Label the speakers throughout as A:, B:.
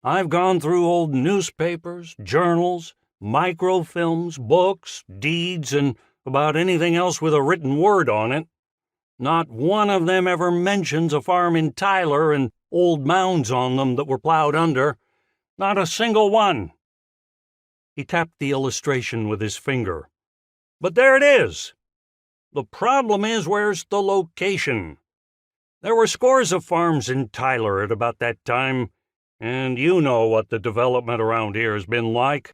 A: I've gone through old newspapers, journals, microfilms, books, deeds, and about anything else with a written word on it. Not one of them ever mentions a farm in Tyler and old mounds on them that were plowed under. Not a single one. He tapped the illustration with his finger. But there it is. The problem is, where's the location? There were scores of farms in Tyler at about that time, and you know what the development around here has been like.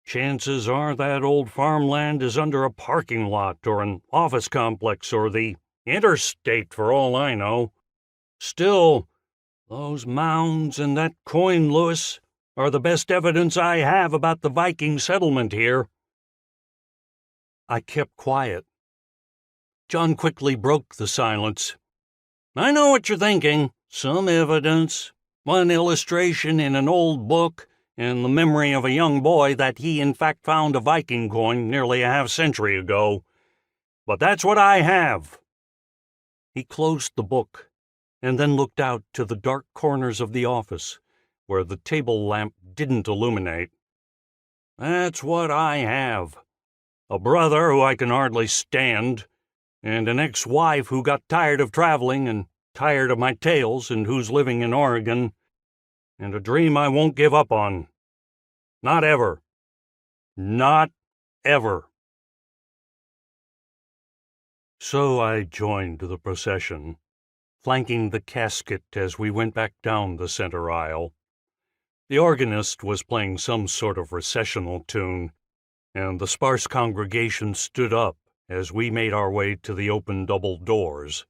A: Chances are that old farmland is under a parking lot or an office complex or the interstate for all I know. Still, those mounds and that coin, Lewis, are the best evidence I have about the Viking settlement here. I kept quiet. Jon quickly broke the silence. I know what you're thinking. Some evidence, one illustration in an old book, and the memory of a young boy that he in fact found a Viking coin nearly a half-century ago. But that's what I have. He closed the book, and then looked out to the dark corners of the office, where the table lamp didn't illuminate. That's what I have. A brother who I can hardly stand, and an ex-wife who got tired of traveling and tired of my tales and who's living in Oregon, and a dream I won't give up on. Not ever. Not ever. So I joined the procession, flanking the casket as we went back down the center aisle. The organist was playing some sort of recessional tune, and the sparse congregation stood up as we made our way to the open double doors.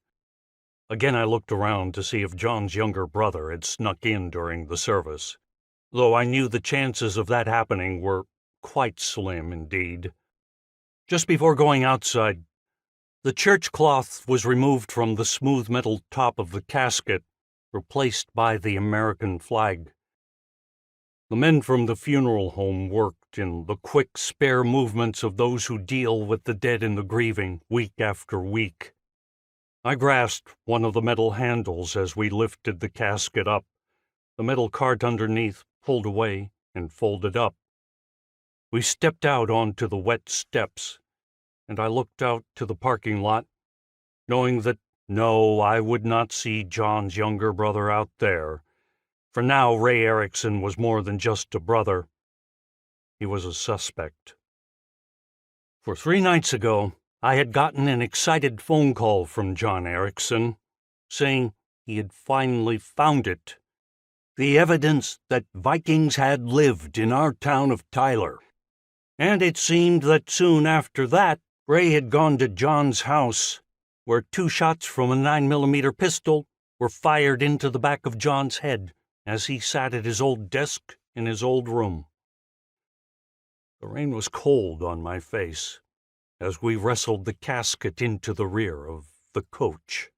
A: Again I looked around to see if Jon's younger brother had snuck in during the service, though I knew the chances of that happening were quite slim indeed. Just before going outside, the church cloth was removed from the smooth metal top of the casket, replaced by the American flag. The men from the funeral home worked in the quick, spare movements of those who deal with the dead and the grieving, week after week. I grasped one of the metal handles as we lifted the casket up, the metal cart underneath pulled away and folded up. We stepped out onto the wet steps, and I looked out to the parking lot, knowing that no, I would not see Jon's younger brother out there. For now, Ray Ericson was more than just a brother. He was a suspect. For 3 nights ago, I had gotten an excited phone call from Jon Ericson, saying he had finally found it. The evidence that Vikings had lived in our town of Tyler. And it seemed that soon after that, Ray had gone to Jon's house, where 2 shots from a 9mm pistol were fired into the back of Jon's head as he sat at his old desk in his old room. The rain was cold on my face as we wrestled the casket into the rear of the coach.